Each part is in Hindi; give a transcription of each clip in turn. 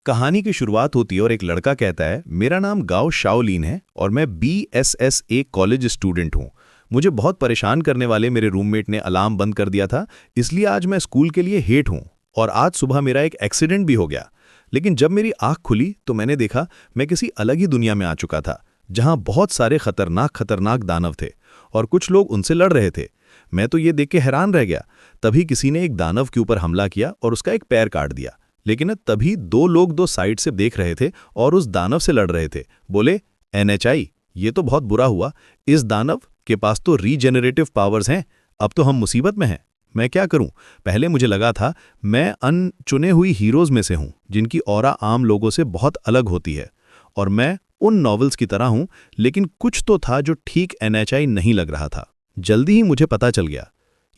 कहानी की शुरुआत होती है और एक लड़का कहता है, मेरा नाम गाओ शाओलिन है और मैं BSSA कॉलेज स्टूडेंट हूँ। मुझे बहुत परेशान करने वाले मेरे रूममेट ने अलार्म बंद कर दिया था, इसलिए आज मैं स्कूल के लिए हेट हूँ और आज सुबह मेरा एक एक्सीडेंट भी हो गया। लेकिन जब मेरी आँख खुली तो मैंने देखा मैं किसी अलग ही दुनिया में आ चुका था, जहाँ बहुत सारे खतरनाक दानव थे और कुछ लोग उनसे लड़ रहे थे। मैं तो ये देख के हैरान रह गया। तभी किसी ने एक दानव के ऊपर हमला किया और उसका एक पैर काट दिया। लेकिन तभी दो लोग दो साइड से देख रहे थे और उस दानव से लड़ रहे थे। बोले, NHI, ये तो बहुत बुरा हुआ। इस दानव के पास तो रीजेनरेटिव पावर्स हैं। अब तो हम मुसीबत में हैं। मैं क्या करूं? पहले मुझे लगा था मैं अनचुने हुई हीरोज में से हूं, जिनकी ऑरा आम लोगों से बहुत अलग होती है और मैं उन नॉवेल्स की तरह हूं। लेकिन कुछ तो था जो ठीक NHI नहीं लग रहा था। जल्दी ही मुझे पता चल गया,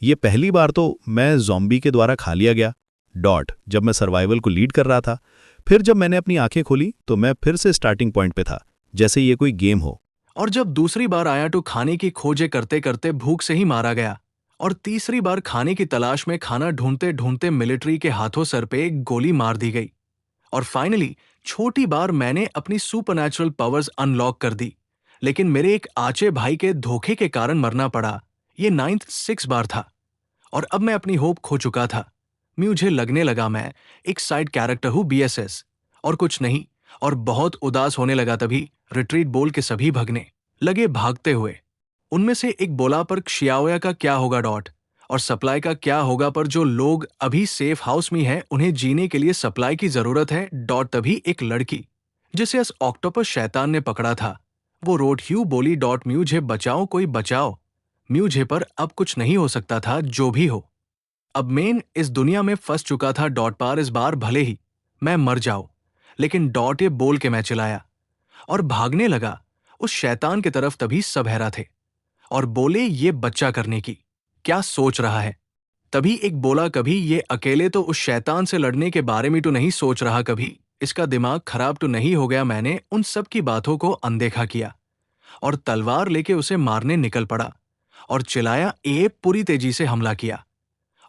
ये पहली बार तो मैं ज़ॉम्बी के द्वारा खा लिया गया। जब मैं सर्वाइवल को लीड कर रहा था। फिर जब मैंने अपनी आंखें खोली तो मैं फिर से स्टार्टिंग पॉइंट पे था, जैसे ये कोई गेम हो। और जब दूसरी बार आया तो खाने की खोजें करते करते भूख से ही मारा गया। और तीसरी बार खाने की तलाश में खाना ढूंढते ढूंढते मिलिट्री के हाथों सर पे एक गोली मार दी गई। और फाइनली छोटी बार मैंने अपनी सुपरनैचुरल पावर्स अनलॉक कर दी, लेकिन मेरे एक आचे भाई के धोखे के कारण मरना पड़ा। ये 9th 6 बार था और अब मैं अपनी होप खो चुका था। मुझे लगने लगा मैं एक साइड कैरेक्टर हूँ BSS और कुछ नहीं। और बहुत उदास होने लगा तभी रिट्रीट बोल के सभी भगने लगे भागते हुए। उनमें से एक बोला, पर क्षियाओया का क्या होगा और सप्लाई का क्या होगा, पर जो लोग अभी सेफ हाउस में हैं उन्हें जीने के लिए सप्लाई की जरूरत है तभी एक लड़की जिसे इस ऑक्टोपस शैतान ने पकड़ा था वो रोड ह्यू बोली, मुझे बचाओ, कोई बचाओ मुझे, पर अब कुछ नहीं हो सकता था। जो भी हो, अब मेन इस दुनिया में फंस चुका था पार। इस बार भले ही मैं मर जाऊं, लेकिन ये बोल के मैं चिल्लाया और भागने लगा उस शैतान की तरफ। तभी सब हैरा थे और बोले, ये बच्चा करने की क्या सोच रहा है? तभी एक बोला, कभी ये अकेले तो उस शैतान से लड़ने के बारे में तो नहीं सोच रहा, कभी इसका दिमाग खराब तो नहीं हो गया? मैंने उन सब की बातों को अनदेखा किया और तलवार लेके उसे मारने निकल पड़ा और चिल्लाया, ए पूरी तेजी से हमला किया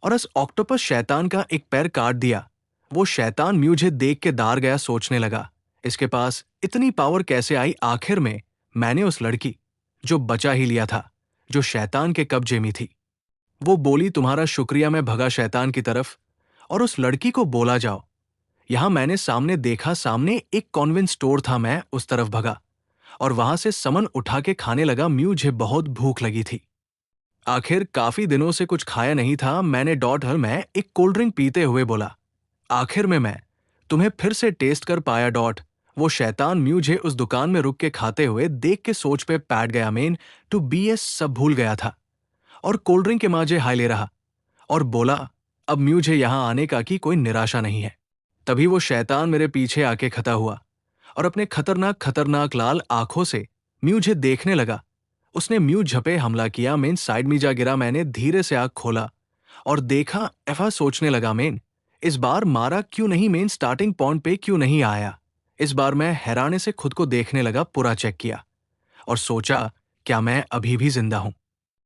और उस ऑक्टोपस शैतान का एक पैर काट दिया। वो शैतान मुझे देख के दार गया, सोचने लगा इसके पास इतनी पावर कैसे आई। आखिर में मैंने उस लड़की जो बचा ही लिया था, जो शैतान के कब्जे में थी। वो बोली, तुम्हारा शुक्रिया। मैं भगा शैतान की तरफ और उस लड़की को बोला, जाओ यहां। मैंने सामने देखा, सामने एक कॉन्वेंट स्टोर था। मैं उस तरफ भगा और वहां से समन उठा के खाने लगा। मुझे बहुत भूख लगी थी। आखिर काफी दिनों से कुछ खाया नहीं था। मैंने मैं एक कोल्ड ड्रिंक पीते हुए बोला, आखिर में मैं तुम्हें फिर से टेस्ट कर पाया। वो शैतान मुझे उस दुकान में रुक के खाते हुए देख के सोच पे बैठ गया। मेन टू BS सब भूल गया था और कोल्ड ड्रिंक के माजे हाई ले रहा और बोला, अब मुझे यहां आने का की कोई निराशा नहीं है। तभी वो शैतान मेरे पीछे आके खड़ा हुआ और अपने खतरनाक लाल आंखों से मुझे देखने लगा। उसने झपे हमला किया। मेन साइड में जा गिरा। मैंने धीरे से आंख खोला और देखा। ऐसा सोचने लगा, मेन इस बार मारा क्यों नहीं? मेन स्टार्टिंग पॉइंट पे क्यों नहीं आया? इस बार मैं हैरानी से खुद को देखने लगा, पूरा चेक किया और सोचा, क्या मैं अभी भी जिंदा हूं?